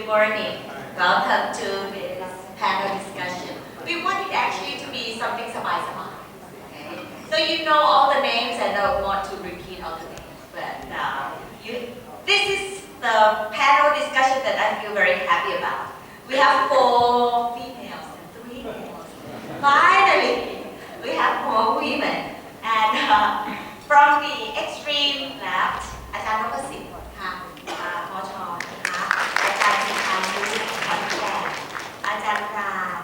morning. Welcome to this panel discussion. We want it actually to be something sabay-sabay. Okay? So you know all the names, and I don't want to repeat all the names. But this is the panel discussion that I feel very happy about. We have 4 females and 3 males. Finally, we have 4 women. And from the extreme left, อาจารย์นพสิทธิ์ค่ะมช.นะคะอาจารย์สิทธายุขอนแก่นอาจารย์ปราณ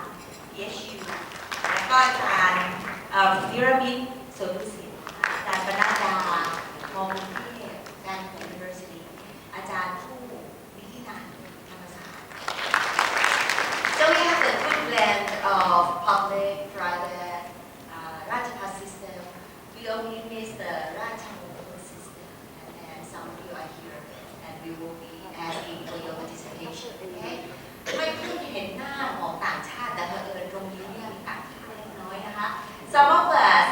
PSU แล้วก็อาจารย์นิรมิตสวนดุสิตอาจารย์ปนัดดามองกรุงเทพอาจารย์ University อาจารย์ผู้วิทินันท์ธรรมศาสตร์ So we have a good blend of public, private, Rajabhat system. We only miss the Rajamukha system, and then some of you are here, and we will be asking for your participation. Okay? ไม่ค่อยเห็นหน้าของต่างชาติแต่เผอิญตรงนี้เนี่ยมีต่างชาติเล็กน้อยนะคะ Some of us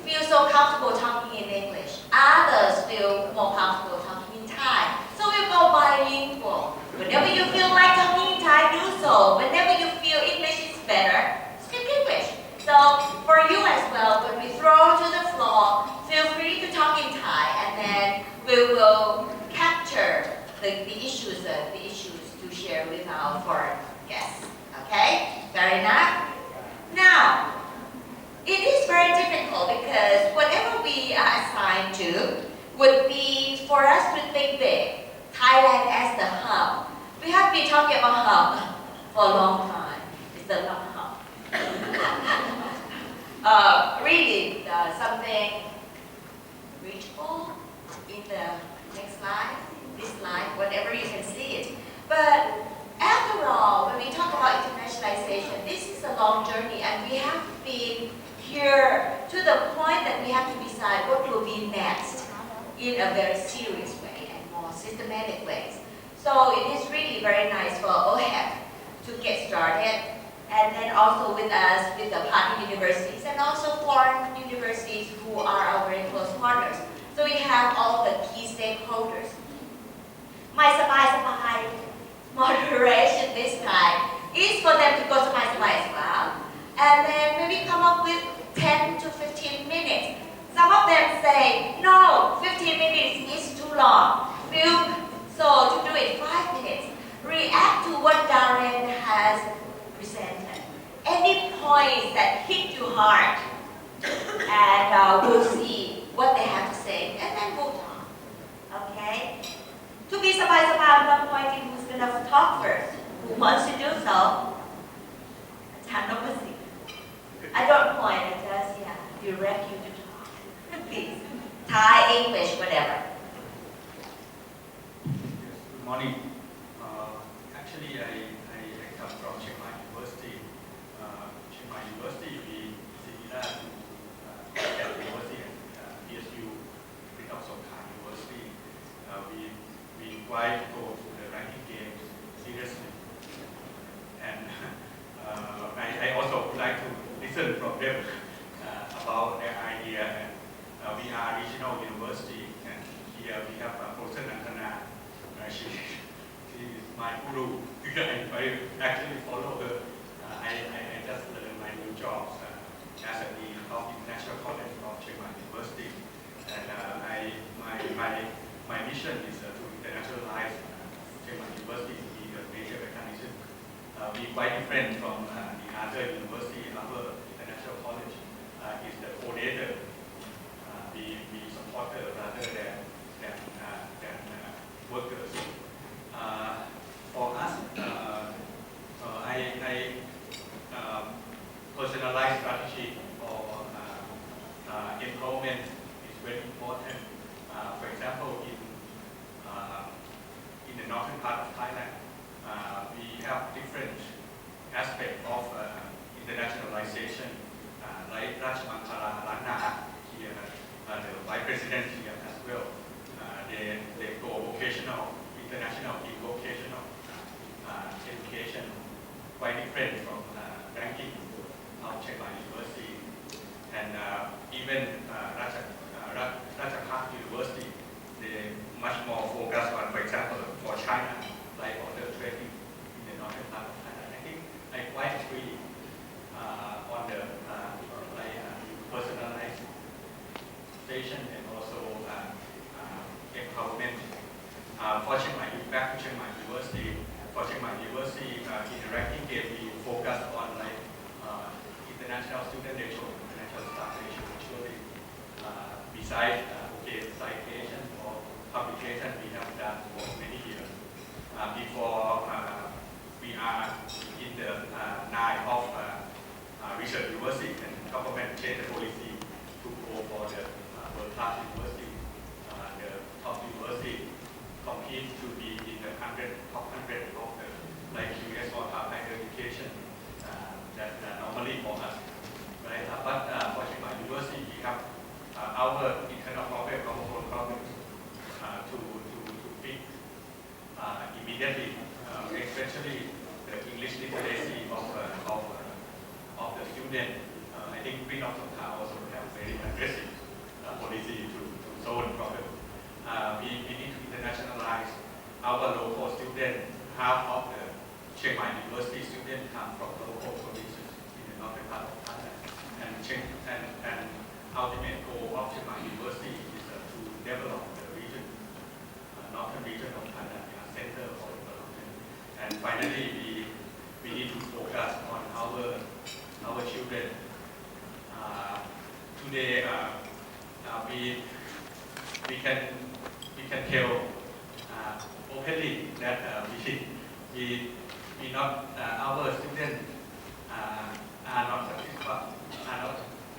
feel so comfortable talking in English. Others feel more comfortable talking in Thai. So we go bilingual. Whenever you feel like talking in Thai, do so. Whenever you feel English is better, speak English. So for you as well, when we throw to the floor, feel free to talk in Thai, and then we will capture the issues to share with our foreign guests. Okay? Fair enough? Now, it is very difficult because whatever we are assigned to would be for us to think big. Thailand as the hub. We have been talking about hub for a long time. It's a long hub. Really something reachable in the next slide, this slide, whatever you can see it. But after all, when we talk about internationalization, this is a long journey, and we have been here to the point that we have to decide what will be next in a very serious way and more systematic ways. So it is really very nice for OHEC to get started, and then also with us, with the partner universities, and also foreign universities who are our very close partners. So we have all the key stakeholders. My sabay-sabay moderation this time is for them to go sabay-sabay as well, and then maybe come up with 10 to 15 minutes. Some of them say, no, 15 minutes is too long. So to do it 5 minutes, react to what Darren has presented. Any points that hit you hard, and we'll see what they have to say, and then we'll talk. Okay? To be sabay-sabay, I'm not pointing who's going to talk first. Who wants to do so? I don't point, I just direct you to talk. Please. Thai, English, whatever. Good morning. Actually, I come from Chiang Mai University. Chiang Mai University, we similar to Watergate University and PSU, also Thai University. We try to go to the ranking games seriously, and I also would like to listen from them about their idea. And we are regional university, and here we have Professor Nantana. She is my guru. I actually follow her. I just learned my new jobs as a dean of International College of Chiang Mai University, and my mission is to internationalize Chiang Mai University to be a major mechanism. We quite different from the other university. Our international college is the coordinator. We support her rather than workers. For us, personalized strategy for enrollment is very important. For example, in the northern part of Thailand, we have different aspects of internationalization, like Rajamankala Lana here, the vice president here as well. They go vocational, international in vocational education, quite different from ranking of Chiang Mai University, and even Rajabhat University, they much more focus on, for example, for China, like order trading conversation and also empowerment. For Chiang Mai, back to Chiang Mai University, for Chiang Mai University, in the ranking game, we focus on like international student ratio, international staff ratio. Actually, besides citation or publication, we have done for many years. Before we are in the nine of research university, and government changed the policy to go for the world-class university, the top university. Compete to be in the top 100 of the like US or higher education that normally for us, right? But for Chiang Mai University, we have our internal problem, our own problems to fix immediately, especially the English literacy of the student. I think Queen of Songkla also have very aggressive policy to solve the problem. We need to internationalize our local students. Half of the Chiang Mai University students come from local provinces in the northern part of Thailand. And ultimate goal of Chiang Mai University is to develop the region, northern region of Thailand, center for development. And finally, we need to focus on our children. Today, we can tell openly that we not our students are not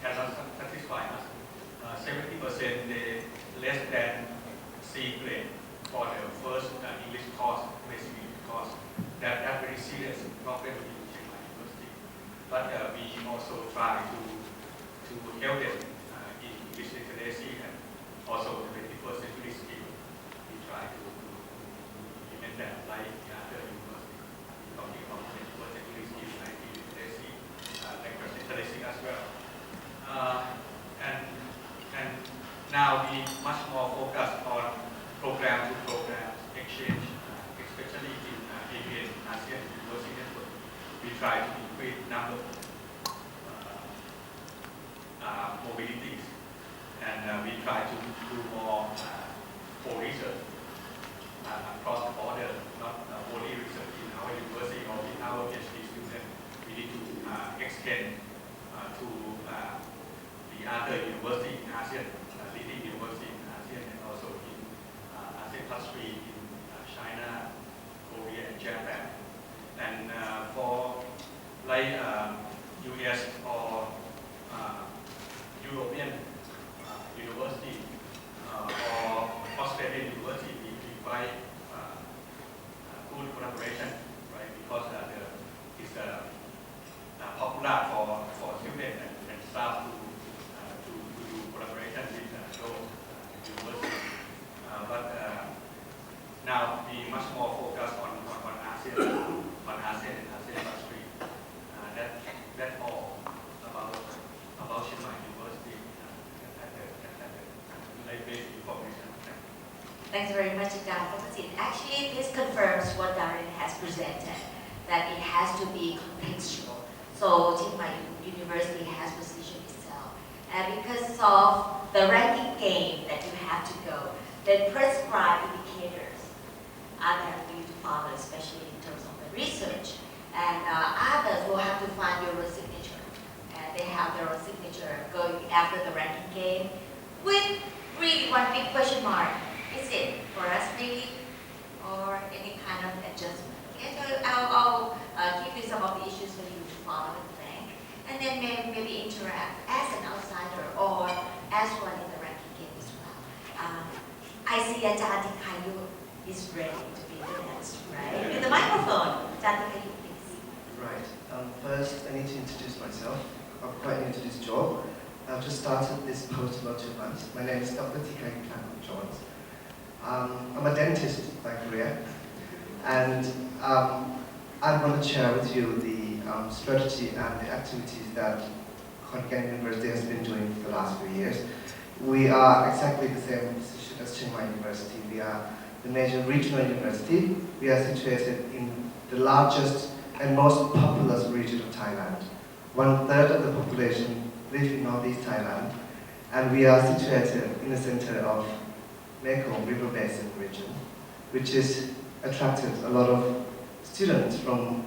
cannot satisfy us. 70% they less than C grade for the first English course, basic English course. That's very serious problem in Chiang Mai University. But we also try to help them in English literacy and also the 21st century skill. We try to implement that like the other university, talking about 21st century skill, IT literacy, language literacy as well. And now we much more focus on program to program exchange, especially in ASEAN University Network. We try to increase number mobilities, and we try to do more for research across the border, not only research in our university or in our PhD students. We need to extend to the other university in ASEAN, leading university in ASEAN, and also in ASEAN countries in China, Korea, and Japan. And for like US or European university or Australian university, we provide good collaboration, right? Because it's popular for students and staff to do collaboration with those universities. But now we much more focus on ASEAN, and ASEAN country. That's all about Chiang Mai University at the basic information. Thanks very much, Dr. Prasit. Actually, this confirms what Darren has presented, that it has to be contextual. So Chiang Mai University has positioned itself. And because of the ranking game that you have to go, the prescribed indicators are there for you to follow, especially in terms of the research. And others will have to find your own signature. And they have their own signature going after the ranking game with really one big question mark. Is it for us maybe, or any kind of adjustment? Okay, so I'll give you some of the issues for you to follow and think, and then maybe interact as an outsider or as one in the ranking game as well. I see Ajahn Kayu is ready to be the next, right? With the microphone, Ajahn Kayu, please. Right. First, I need to introduce myself. I'm quite new to this job. I've just started this post about 2 months. My name is Dr. Tikayu Jones. I'm a dentist by career, and I want to share with you the strategy and the activities that Khon Kaen University has been doing for the last few years. We are exactly the same position as Chiang Mai University. We are the major regional university. We are situated in the largest and most populous region of Thailand. 1/3 of the population live in northeast Thailand, And we are situated in the center of Mekong River Basin region, which has attracted a lot of students from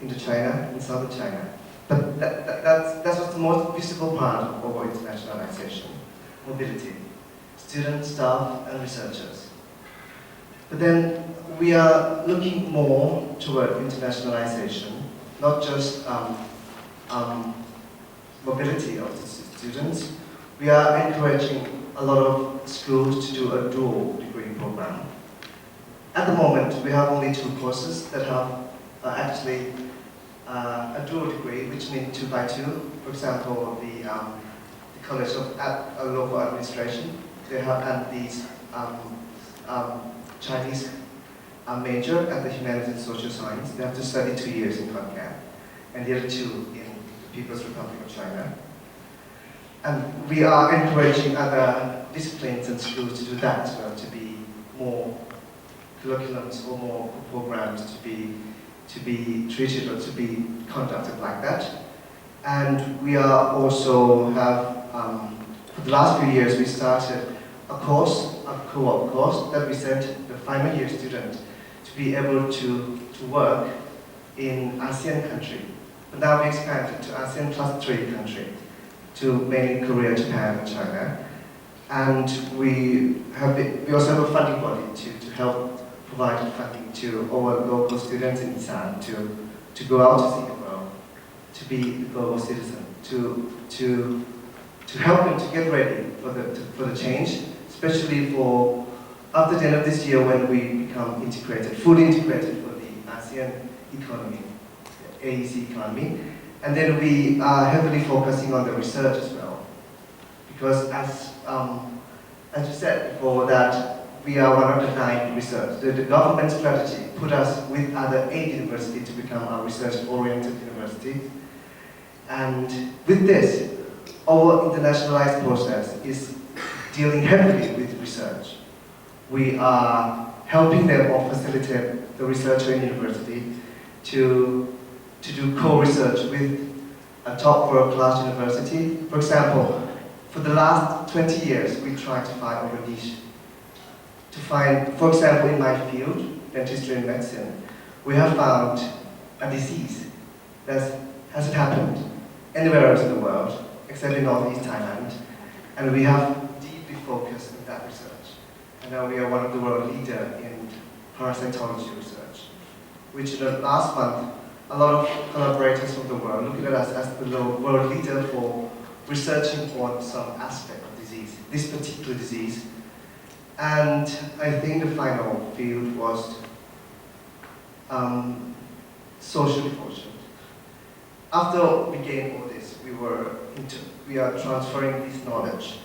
Indochina and Southern China. But that's what's the most visible part of our internationalization, mobility, students, staff, and researchers. But then we are looking more toward internationalization, not just mobility of the students. We are encouraging a lot of schools to do a dual degree program. At the moment, we have only 2 courses that have actually a dual degree, which means 2 by 2. For example, the College of Local Administration, they have and these Chinese major at the Humanities and Social Science. They have to study 2 years in Bangkok, and the other 2 in the People's Republic of China. And we are encouraging other disciplines and schools to do that as well, to be more curriculums or more programs to be treated or to be conducted like that. And we are also have, for the last few years, we started a course, a co-op course that we sent the final year student to be able to work in ASEAN country. But now we expanded to ASEAN +3 country, to mainly Korea, Japan, and China. And we also have a funding body to help provide funding to our local students in Isan to go out to see the world, to be a global citizen, to help them to get ready for the change, especially for after the end of this year when we become integrated, fully integrated for the ASEAN economy, AEC economy. And then we are heavily focusing on the research as well, because as you said before, that we are one of the 9 research. The government strategy put us with other 8 universities to become a research-oriented university. And with this, our internationalized process is dealing heavily with research. We are helping them or facilitate the researcher in university to do co-research with a top world-class university. For example, for the last 20 years, we tried to find our niche. To find, for example, in my field, dentistry and medicine, we have found a disease that hasn't happened anywhere else in the world, except in Northeast Thailand. And we have deeply focused on that research. And now we are one of the world leaders in parasitology research, which in the last month, a lot of collaborators from the world looked at us as the world leader for researching on some aspect of disease, this particular disease. And I think the final field was social fortune. After we gained all this, we are transferring this knowledge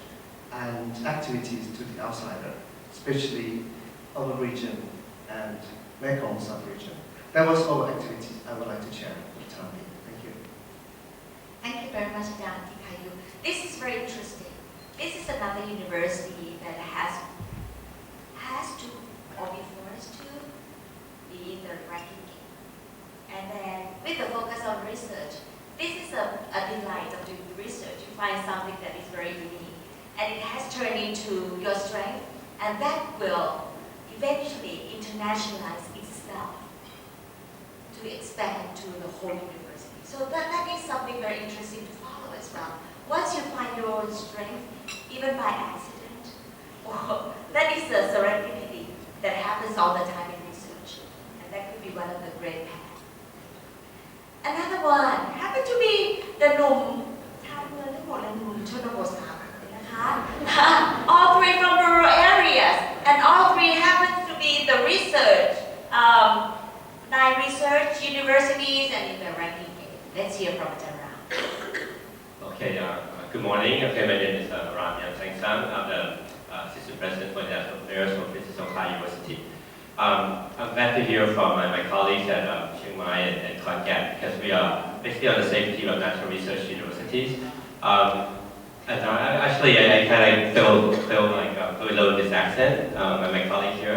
and activities to the outsider, especially our region and Mekong sub-region. That was all activities I would like to share with Tommy. Thank you. Thank you very much, Dan Tikayu. This is very interesting. This is another university that has to, or be forced to, be in the ranking game. And then, with the focus on research, this is a delight of doing research. You find something that is very unique, and it has turned into your strength, and that will eventually internationalize itself to expand to the whole university. So that is something very interesting to follow as well. Once you find your own strength, even by accident, or that is a serendipity that happens all the time in research, and that could be one of the great paths. Another one happened to be the หนุ่มชาวเมืองทั้งหมดและหนุ่มชนบท3นะคะ all 3 from rural areas, and all 3 happens to be the research 9 research universities and in the ranking game. Let's hear from Ajahn. Okay, good morning. Okay, my name is Ram Yang Sang. I'm the assistant president for National Affairs for Princess Songkla University. I'm glad to hear from my colleagues at Chiang Mai and Khon Kaen, because we are basically on the same team of national research universities. And actually, I kind of feel like below this accent. My colleague here,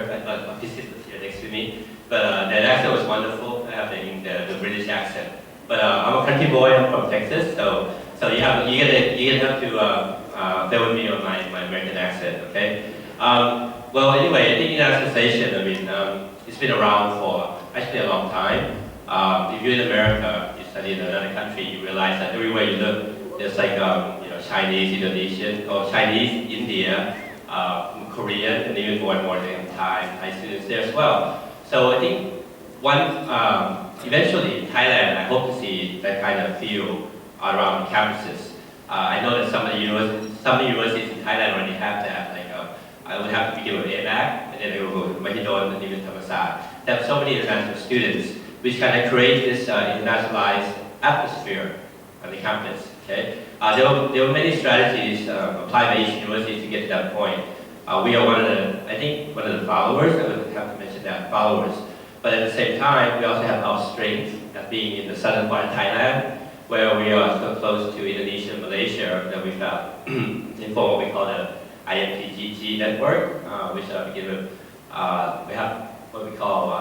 he's here next to me, but that accent was wonderful. I have the British accent. But I'm a country boy. I'm from Texas, so So you're gonna have to bear with me on my American accent, okay? Well, anyway, I think internationalization, I mean, it's been around for actually a long time. If you're in America, you study in another country, you realize that everywhere you look, there's like Chinese, Indonesian, or Chinese, India, Korean, and even more and more Thai students there as well. So I think eventually in Thailand, I hope to see that kind of feel around campuses. I know that some of the universities in Thailand already have that. Like I would have to begin with ABAC, and then I will go to Mahidol and even Thammasat. They have so many international students, which kind of create this internationalized atmosphere on the campus. Okay, there were many strategies applied by each university to get to that point. We are one of the followers. I would have to mention that followers. But at the same time, we also have our strength as being in the southern part of Thailand, where we are so close to Indonesia and Malaysia that we found they form what we call the IMPGG network, which begin with we have what we call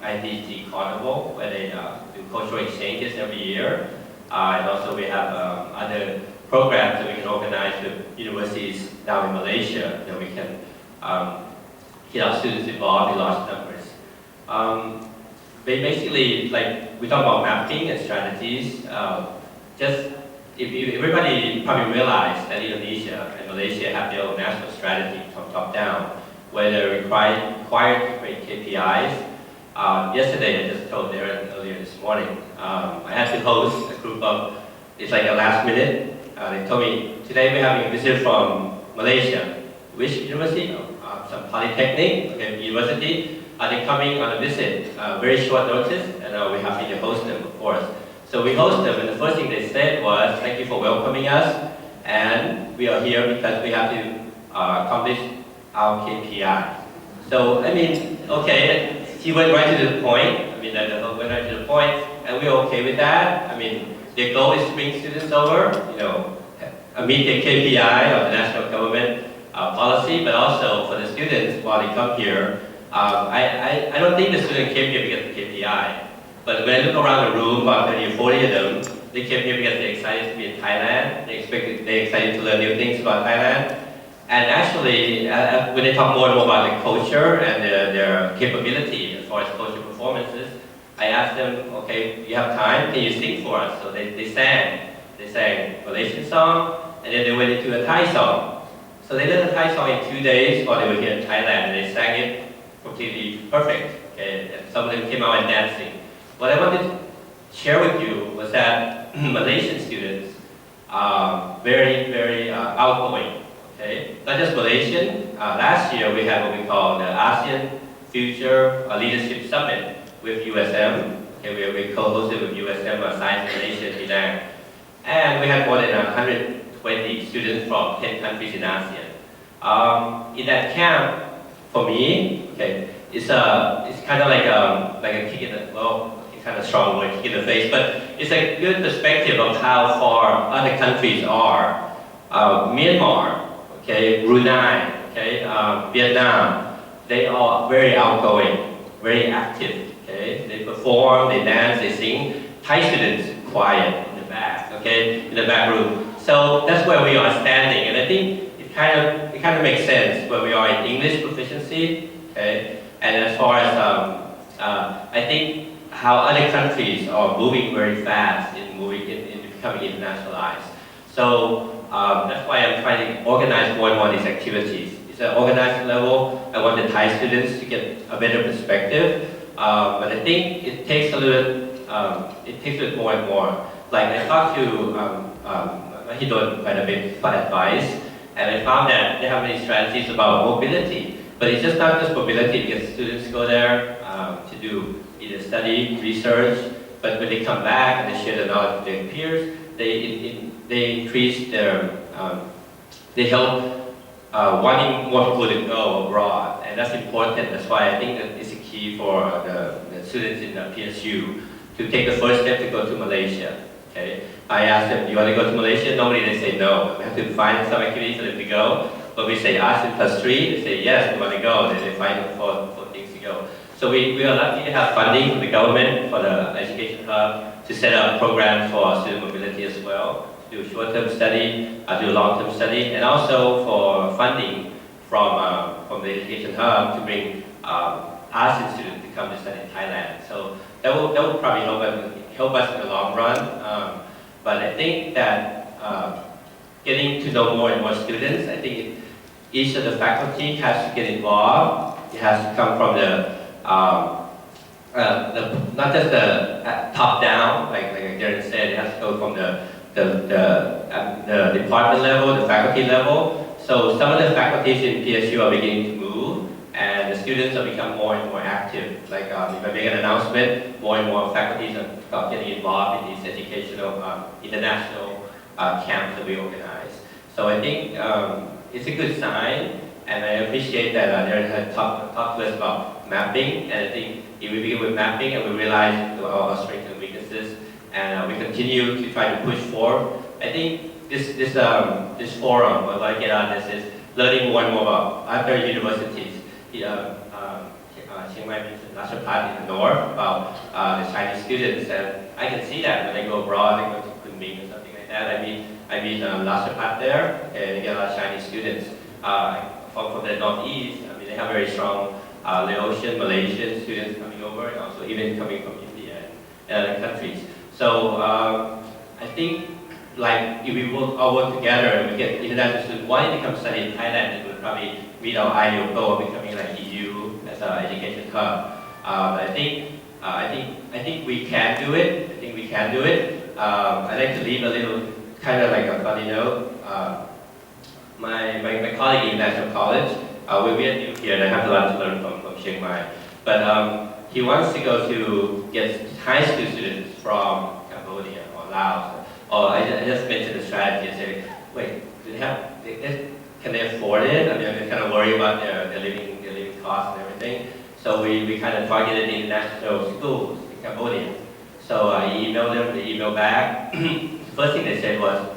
IMPG Carnival, where they do cultural exchanges every year. And also we have other programs that we can organize with universities down in Malaysia that we can get our students involved in large numbers. Basically, like we talk about mapping and strategies, just if everybody probably realize that Indonesia and Malaysia have their own national strategy from top down, where they're required to create KPIs. Yesterday, I just told Darren earlier this morning, I had to host a group of, it's like a last minute. They told me, today we're having a visit from Malaysia. Which university? Some polytechnic, okay, university. Are they coming on a visit? Very short notice, and we're happy to host them, of course. So we host them, and the first thing they said was, thank you for welcoming us, and we are here because we have to accomplish our KPI. So, I mean, okay, he went right to the point. I mean, went right to the point, and we're okay with that. I mean, their goal is to bring students over, meet the KPI of the national government policy, but also for the students while they come here. I don't think the student came here because of the KPI, but when I look around the room, about 30 or 40 of them, they came here because they're excited to be in Thailand. They're excited to learn new things about Thailand. And actually, when they talk more and more about the culture and their capability as far as culture performances, I asked them, okay, you have time, can you sing for us? So they sang. They sang a Malaysian song, and then they went into a Thai song. So they learned a Thai song in 2 days while they were here in Thailand, and they sang it completely perfect. Okay? And some of them came out and dancing. What I wanted to share with you was that Malaysian students are very, very outgoing. Okay? Not just Malaysian. Last year we had what we call the ASEAN Future Leadership Summit with USM. Okay, we co-hosted with USM Science Malaysia in Penang. And we had more than 120 students from 10 countries in ASEAN. In that camp, for me, okay, it's kind of like a kick in the, well, it's kind of strong word, kick in the face, but it's a good perspective of how far other countries are. Myanmar, okay, Brunei, okay, Vietnam, they are very outgoing, very active, okay? They perform, they dance, they sing. Thai students, quiet in the back, okay, in the back room. So that's where we are standing, and I think it kind of makes sense where we are in English proficiency, okay? And as far as I think how other countries are moving very fast in becoming internationalized. So that's why I'm trying to organize more and more of these activities. It's an organized level. I want the Thai students to get a better perspective, but I think it takes a little more and more. Like I talked to Mahidol quite a bit for advice, and I found that they have many strategies about mobility. But it's just not just mobility because students go there to do either study, research, but when they come back and they share the knowledge with their peers, they increase their, they help wanting more people to go abroad, and that's important. That's why I think that it's a key for the students in the PSU to take the first step to go to Malaysia. Okay, I asked them, do you want to go to Malaysia? Normally they say no. We have to find some activities for them to go. But we say ask them +3, they say yes, we want to go. Then they find for things to go. So we are lucky to have funding from the government for the education hub to set up programs for student mobility as well, to do short-term study, do long-term study, and also for funding from the education hub to bring Asian students to come to study in Thailand. So that will probably help us in the long run. But I think that getting to know more and more students, I think each of the faculty has to get involved. It has to come from not just the top down, like Darren said, it has to go from the department level, the faculty level. So some of the faculties in PSU are beginning to move, and the students have become more and more active. Like if I make an announcement, more and more faculties are getting involved in these educational, international camps that we organize. So I think it's a good sign, and I appreciate that Darren had talked to us about mapping, and I think if we begin with mapping and we realize our strengths and weaknesses, and we continue to try to push forward, I think this forum, what I get out of this is learning more and more about other universities. Chiang Mai mentioned Rashtrapat in the north about the Chinese students, and I can see that when I go abroad, I go to Kunming or something like that. I meet Rashtrapat there, and I get a lot of Chinese students from the northeast. I mean, they have very strong Laotian, Malaysian students coming over, and also even coming from India and other countries. So I think, like, if we all work together and we get international students wanting to come study in Thailand, it would probably meet our ideal goal of becoming like EU as an education hub. I think we can do it. I think we can do it. I'd like to leave a little kind of like a funny note. My colleague in National College, we are new here, and I have a lot to learn from Chiang Mai. But he wants to go to get high school students from Cambodia or Laos. Or I just mentioned the strategy and say, wait, can they afford it? I mean, I'm kind of worried about their living costs and everything. So we kind of targeted the international schools in Cambodia. So I emailed them, they emailed back. First thing they said was,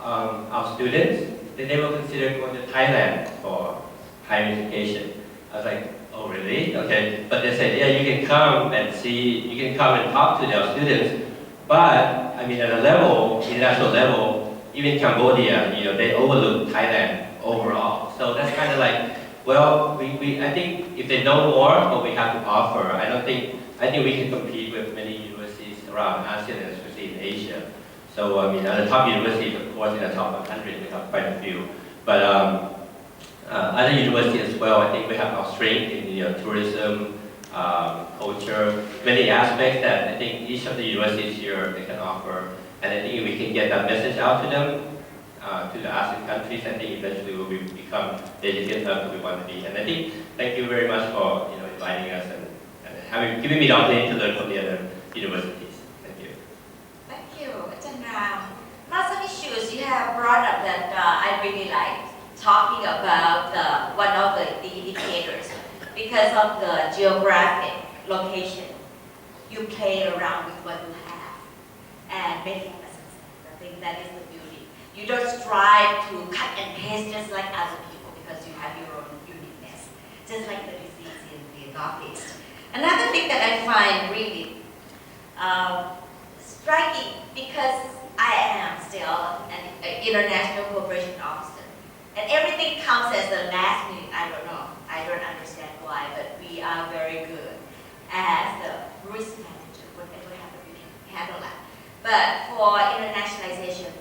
our students, they never considered going to Thailand for higher education. I was like, oh really? Okay. But they said, yeah, you can come and see, you can come and talk to their students. But I mean, at a level, international level, even Cambodia, they overlook Thailand overall. So that's kind of like, well, I think if they know more what we have to offer, I think we can compete with many universities around ASEAN and especially in Asia. So I mean, the top universities, of course, in the top 100, we have quite a few. But other universities as well, I think we have our strength in tourism, culture, many aspects that I think each of the universities here they can offer. And I think if we can get that message out to them, to the ASEAN countries, I think eventually we will become the education hub that we want to be. And I think, thank you very much for inviting us and giving me the opportunity to learn from the other universities. Thank you. Thank you, Ajahn. Lots of issues you have brought up that I really like talking about one of the indicators. Because of the geographic location, you play around with what you have and make it a success. I think that is the beauty. You don't strive to cut and paste just like other people because you have your own uniqueness, just like the disease in the Northeast. Another thing that I find really striking, because I am still an international cooperation officer, and everything comes as the last minute. I don't know. I don't understand why, but we are very good as the risk manager. Whatever happens, we can handle that. But for internationalization,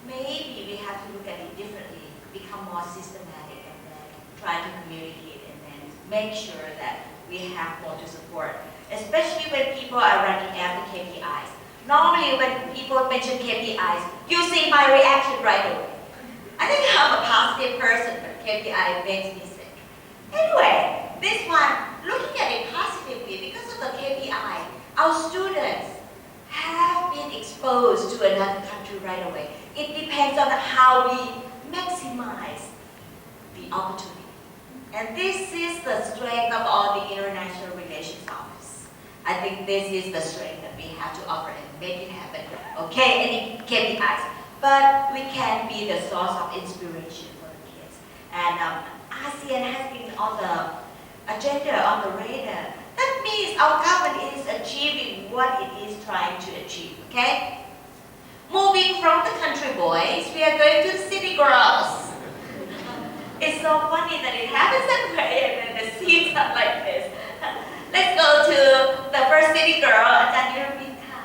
maybe we have to look at it differently, become more systematic, and then try to communicate, and then make sure that we have more to support. Especially when people are running after KPIs. Normally, when people mention KPIs, you see my reaction right away. I think I'm a positive person, but KPI makes me sick. Anyway, this one, looking at it positively, because of the KPI, our students have been exposed to another country right away. It depends on how we maximize the opportunity. And this is the strength of all the International Relations Office. I think this is the strength that we have to offer and make it happen. Okay, any KPIs, but we can be the source of inspiration for the kids. And ASEAN has been on the agenda, on the radar. That means our government is achieving what it is trying to achieve, okay? Moving from the country boys, we are going to the city girls. It's so funny that it happens that way and then the scenes are like this. Let's go to the first city girl, อาจารย์นิรมิตค่ะ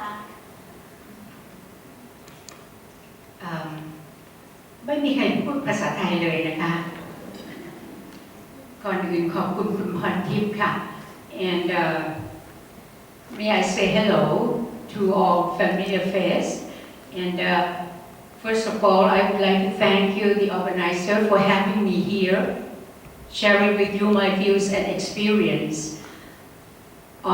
ไม่มีใครพูดภาษาไทยเลยนะคะ ก่อนอื่นขอบคุณคุณพรทิพย์ค่ะ and may I say hello to all familiar faces and first of all I would like to thank you the organizer for having me here sharing with you my views and experience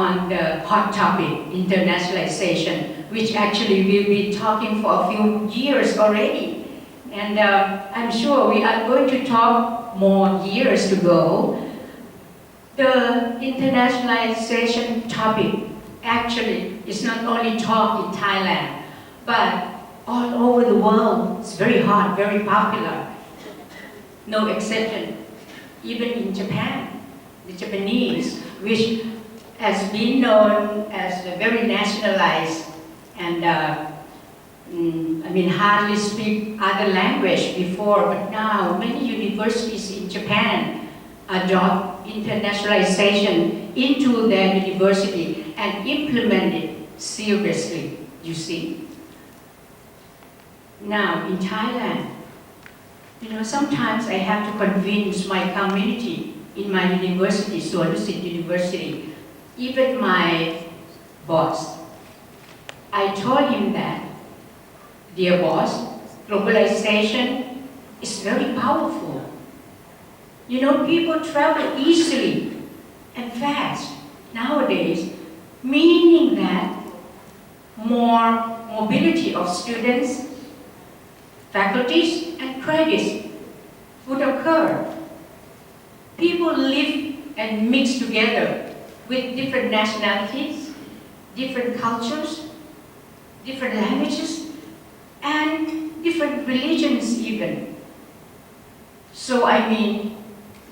on the hot topic internationalization which actually we've been talking for a few years already and I'm sure we are going to talk more years to go. The internationalization topic actually is not only talked in Thailand, but all over the world. It's very hot, very popular. No exception. Even in Japan, the Japanese, which has been known as very nationalized and hardly speak other language before, but now many universities in Japan adopt internationalization into their university and implement it seriously, you see. Now, in Thailand, sometimes I have to convince my community in my university, Suvarnasiddhi University, even my boss. I told him that, dear boss, globalization is very powerful. People travel easily and fast nowadays, meaning that more mobility of students, faculties, and credits would occur. People live and mix together with different nationalities, different cultures, different languages, and different religions even. So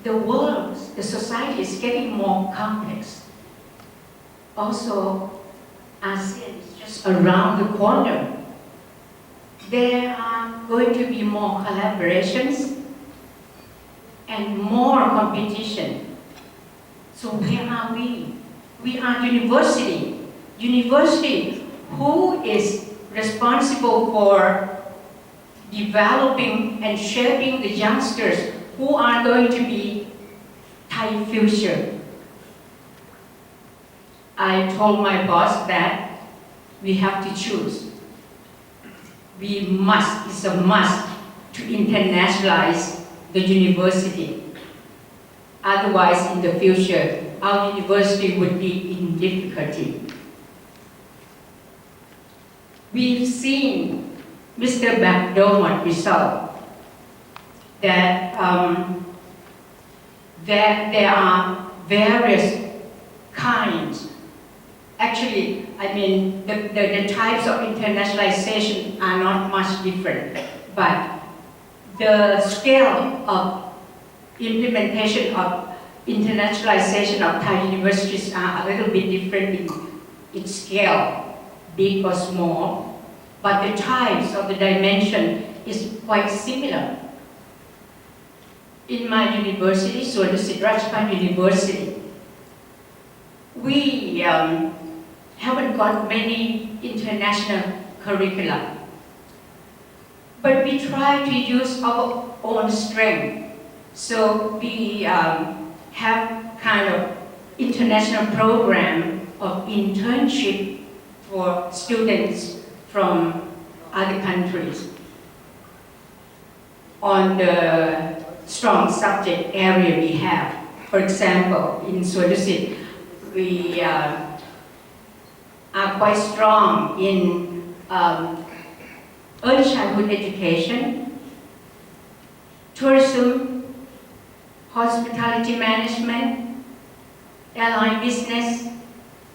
the world, the society is getting more complex. Also, ASEAN is just around the corner. There are going to be more collaborations and more competition. So where are we? We are university. University who is responsible for developing and shaping the youngsters who are going to be Thai future. I told my boss that we have to choose. It's a must to internationalize the university. Otherwise, in the future, our university would be in difficulty. We've seen Mr. McDermott result that there are various kinds. Actually, the types of internationalization are not much different, but the scale of implementation of internationalization of Thai universities are a little bit different in scale, big or small, but the types of the dimension is quite similar. In my university, Suvarnasiddhi University, we haven't got many international curricula, but we try to use our own strength. So we have kind of international program of internship for students from other countries on the strong subject area we have. For example, in Suvarnasiddhi, we are quite strong in early childhood education, tourism, hospitality management, airline business,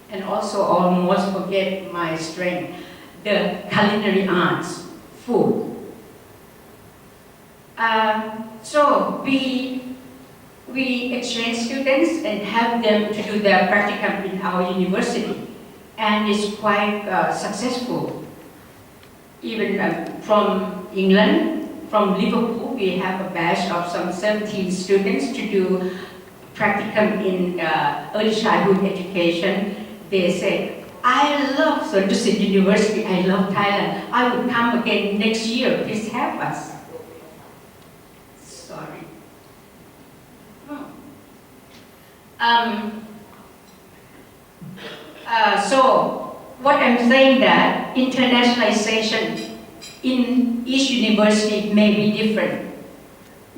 and also almost forget my strength, the culinary arts, food. So we exchange students and have them to do their practicum in our university, and it's quite successful. even from England, from Liverpool, we have a batch of some 17 students to do practicum in early childhood education. They say, I love Suntrusit University, I love Thailand. I would come again next year, please help us. Sorry. So, what I'm saying that internationalization in each university may be different.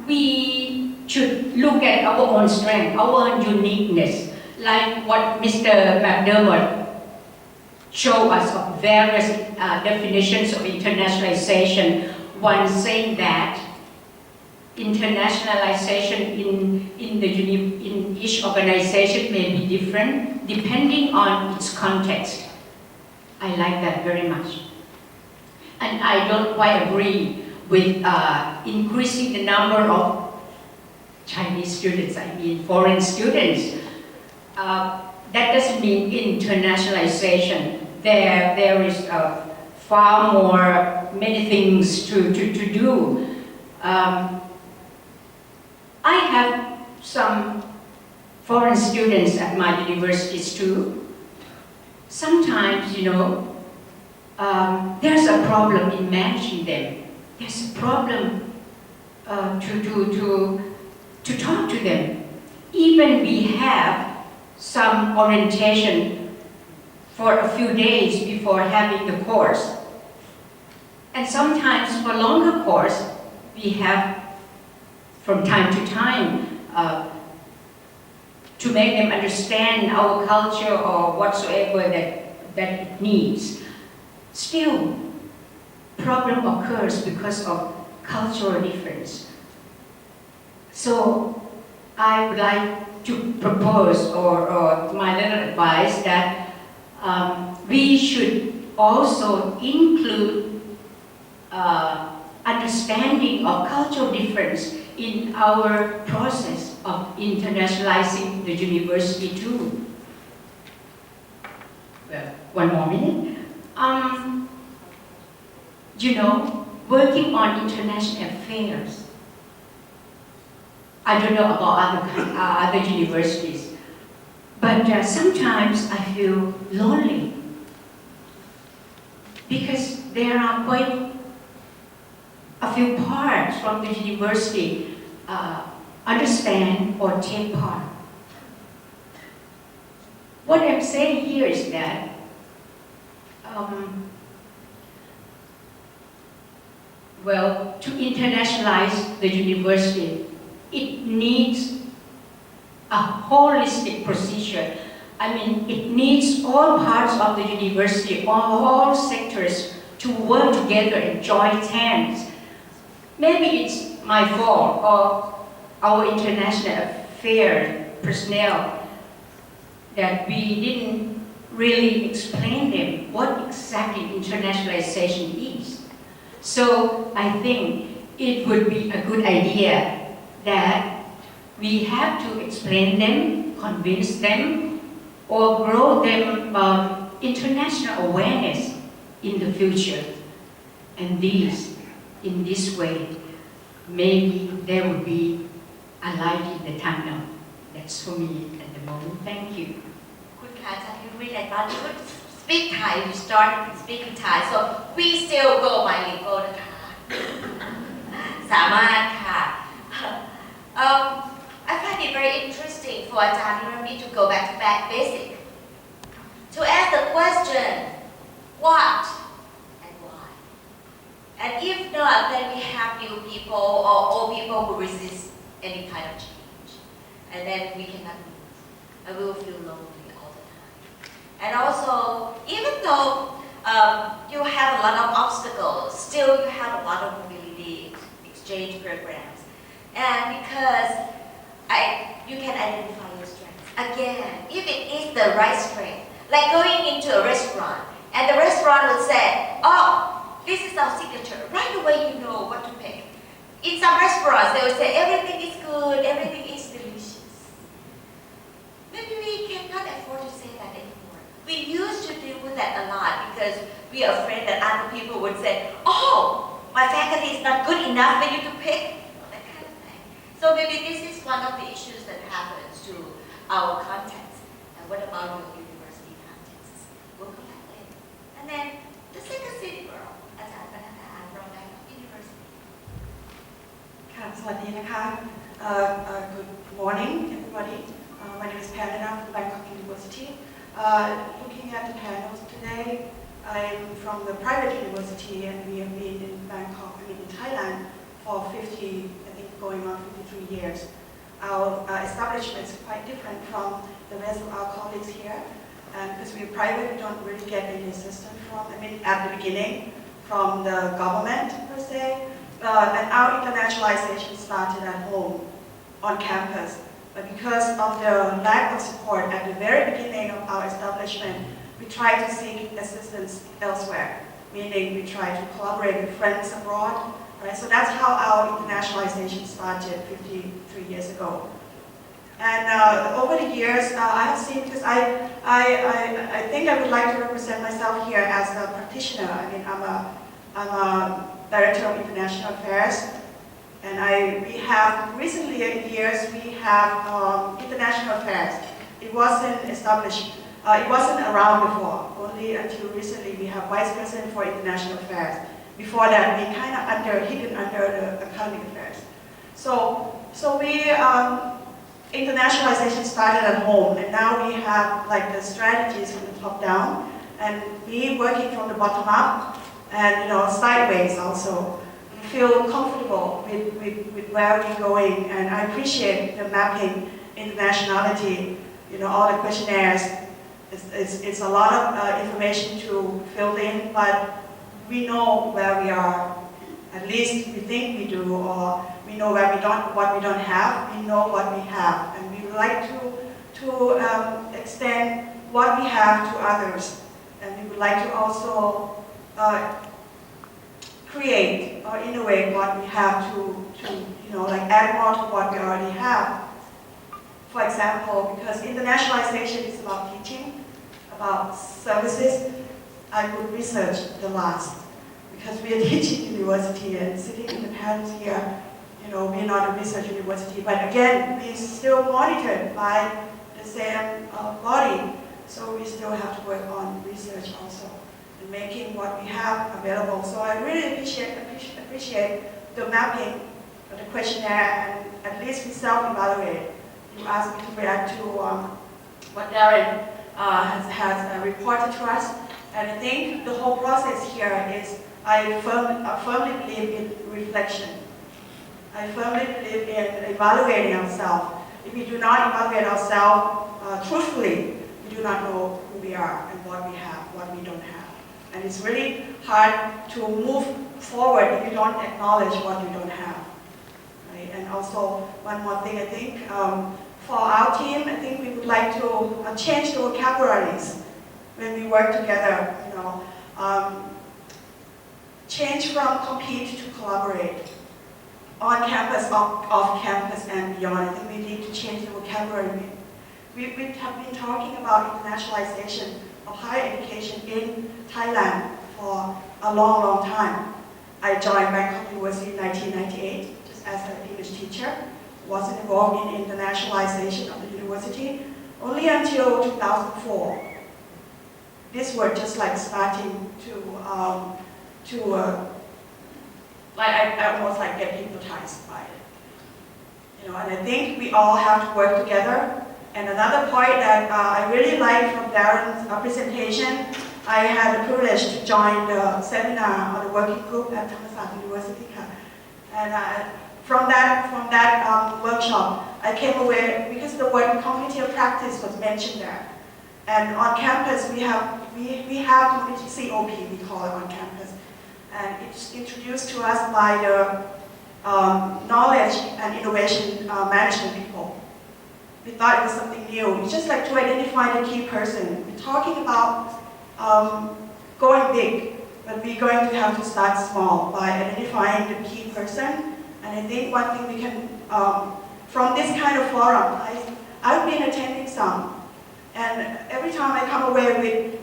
We should look at our own strength, our own uniqueness, like what Mr. McDermott showed us of various definitions of internationalization. One saying that internationalization in each organization may be different depending on its context. I like that very much. And I don't quite agree with increasing the number of Chinese students, I mean foreign students. That doesn't mean internationalization. There is far more, many things to do. I have some foreign students at my universities too. Sometimes, you know, there's a problem in managing them. There's a problem to talk to them. Even we have some orientation for a few days before having the course. And sometimes for longer course, we have from time to time to make them understand our culture or whatsoever that it needs. Still, problem occurs because of cultural difference. So I would like to propose or my little advice that we should also include understanding of cultural difference in our process of internationalizing the university too. Well, one more minute. You know, working on international affairs, I don't know about other universities, but sometimes I feel lonely because there are quite a few parts from the university understand or take part. What I'm saying here is that well, to internationalize the university, it needs a holistic procedure. I mean, it needs all parts of the university, all sectors to work together and join hands. Maybe it's my fault or our international affairs personnel that we didn't really explain them what exactly internationalization is. So I think it would be a good idea that we have to explain them, convince them, or grow them international awareness in the future. And in this way, maybe there will be a light in the tunnel. That's for me at the moment. Thank you. Good Kata, you really I thought you would speak Thai. You started speaking Thai, so we still go bilingual นะคะ สามารถค่ะ I find it very interesting for Ajahn Hirami to go back to basic, to ask the question, what and why? And if not, then we have new people or old people who resist any kind of change. And then we cannot move. And we will feel lonely all the time. And also, even though you have a lot of obstacles, still you have a lot of mobility exchange programs. And because you can identify your strengths. Again, if it is the right strength, like going into a restaurant, and the restaurant will say, oh, this is our signature. Right away you know what to pick. In some restaurants, they will say, everything is good, everything is delicious. Maybe we cannot afford to say that anymore. We used to do that a lot because we are afraid that other people would say, oh, my faculty is not good enough for you to pick, that kind of thing. So maybe this is one of the issues that happens to our context. And what about your university contexts? We'll come back later. And then the second city girl, Ajahn Pananda from Bangkok University. ค่ะสวัสดีนะคะ Good morning everybody. My name is Pananda from Bangkok University. Looking at the panels today, I'm from the private university and we have been in Bangkok, in Thailand for 50, I think going on 53 years. Our establishment is quite different from the rest of our colleagues here. And because we're private, we don't really get any assistance from, at the beginning, from the government per se. And our internationalization started at home, on campus. But because of the lack of support at the very beginning of our establishment, we tried to seek assistance elsewhere, meaning we tried to collaborate with friends abroad. Right? So that's how our internationalization started 53 years ago. And over the years, I have seen, because I think I would like to represent myself here as a practitioner. I'm a Director of International Affairs, and we have, recently in years, we have International Affairs. It wasn't established, it wasn't around before. Only until recently we have Vice President for International Affairs. Before that, we kind of hidden under the Academic Affairs. So we, internationalization started at home, and now we have like the strategies from the top down, and we working from the bottom up, and sideways also. We feel comfortable with where we're going, and I appreciate the mapping, internationality, all the questionnaires. It's a lot of information to fill in, but we know where we are. At least we think we do, or we know where what we don't have. We know what we have, and we would like to extend what we have to others, and we would like to also create or innovate what we have to add more to what we already have. For example, because internationalization is about teaching, about services, I would research the last. Because we are teaching university and sitting in the panels here, we're not a research university, but again, we're still monitored by the same body, so we still have to work on research also, and making what we have available. So I really appreciate the mapping of the questionnaire, and at least we self-evaluate. You asked me to react to what Darren has reported to us, and I think the whole process here is I firmly believe in reflection. I firmly believe in evaluating ourselves. If we do not evaluate ourselves truthfully, we do not know who we are and what we have, what we don't have. And it's really hard to move forward if you don't acknowledge what you don't have. Right? And also, one more thing, I think, for our team, I think we would like to change the vocabularies when we work together. Change from compete to collaborate. On campus, off campus, and beyond. I think we need to change the vocabulary. We have been talking about internationalization of higher education in Thailand for a long, long time. I joined Bangkok University in 1998, just as an English teacher. Wasn't involved in internationalization of the university only until 2004. This was just like starting I almost like get hypnotized by it. And I think we all have to work together. And another point that I really like from Darren's presentation, I had the privilege to join the seminar on the working group at Thammasat University. And from that workshop, I came away, because the word cognitive practice was mentioned there. And on campus, we have cognitive COP, we call it on campus. And it's introduced to us by the knowledge and innovation management people. We thought it was something new. It's just like to identify the key person. We're talking about going big, but we're going to have to start small by identifying the key person. And I think one thing we can, from this kind of forum, I've been attending some. And every time I come away with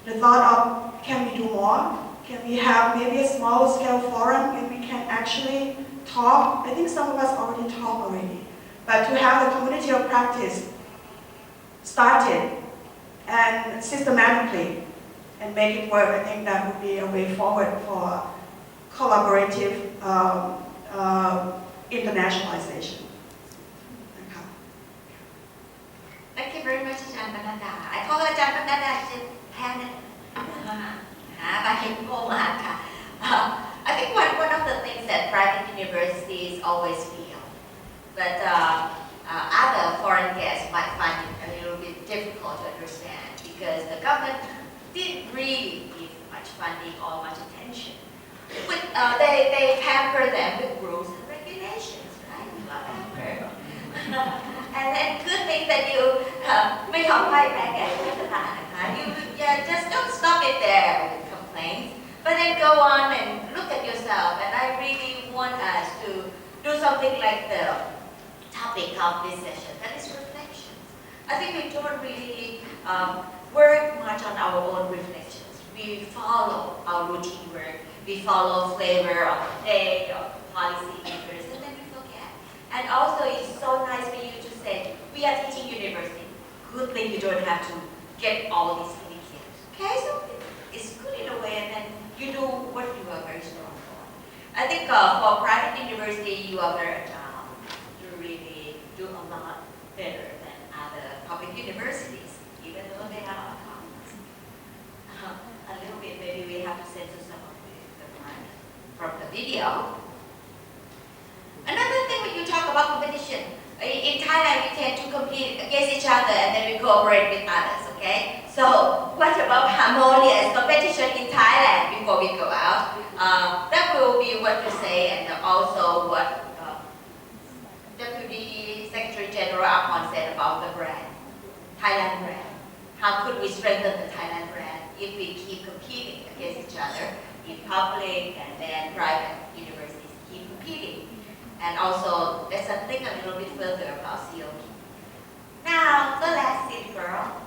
the thought of, can we do more? Can we have maybe a small scale forum where we can actually talk? I think some of us already talk already. But to have the community of practice started and systematically and make it work, I think that would be a way forward for collaborative internationalization. Thank you very much, Ajahn Panada. I call Ajahn Panada Pan. I think one of the things that private universities always feel, but other foreign guests might find it a little bit difficult to understand because the government didn't really give much funding or much attention. They pamper them with rules and regulations, right? And then good thing that you may not fight back at you just don't stop it there with complaints, but then go on and look at yourself. And I really want us to do something like the topic of this session, that is reflections. I think we don't really work much on our own reflections. We follow our routine work, we follow flavor of the day, of policy makers, and then we forget. And also it's so nice for you to say, we are teaching university. Good thing you don't have to get all these certificates. Okay, so it's good in a way, and then you do what you are very strong for. I think for private university, you are very agile. You really do a lot better than other public universities, even though they have outcomes. A little bit, maybe we have to censor some of the part from the video. Another thing when you talk about competition, in Thailand we tend to compete against each other and then we cooperate with others, okay? So what about harmonious competition in Thailand before we go out? That will be what you say, and also what Deputy Secretary General Amari said about the brand, Thailand brand. How could we strengthen the Thailand brand if we keep competing against each other in public and then private universities keep competing? And also, let's think a little bit further about COP. Now, the last seat girl.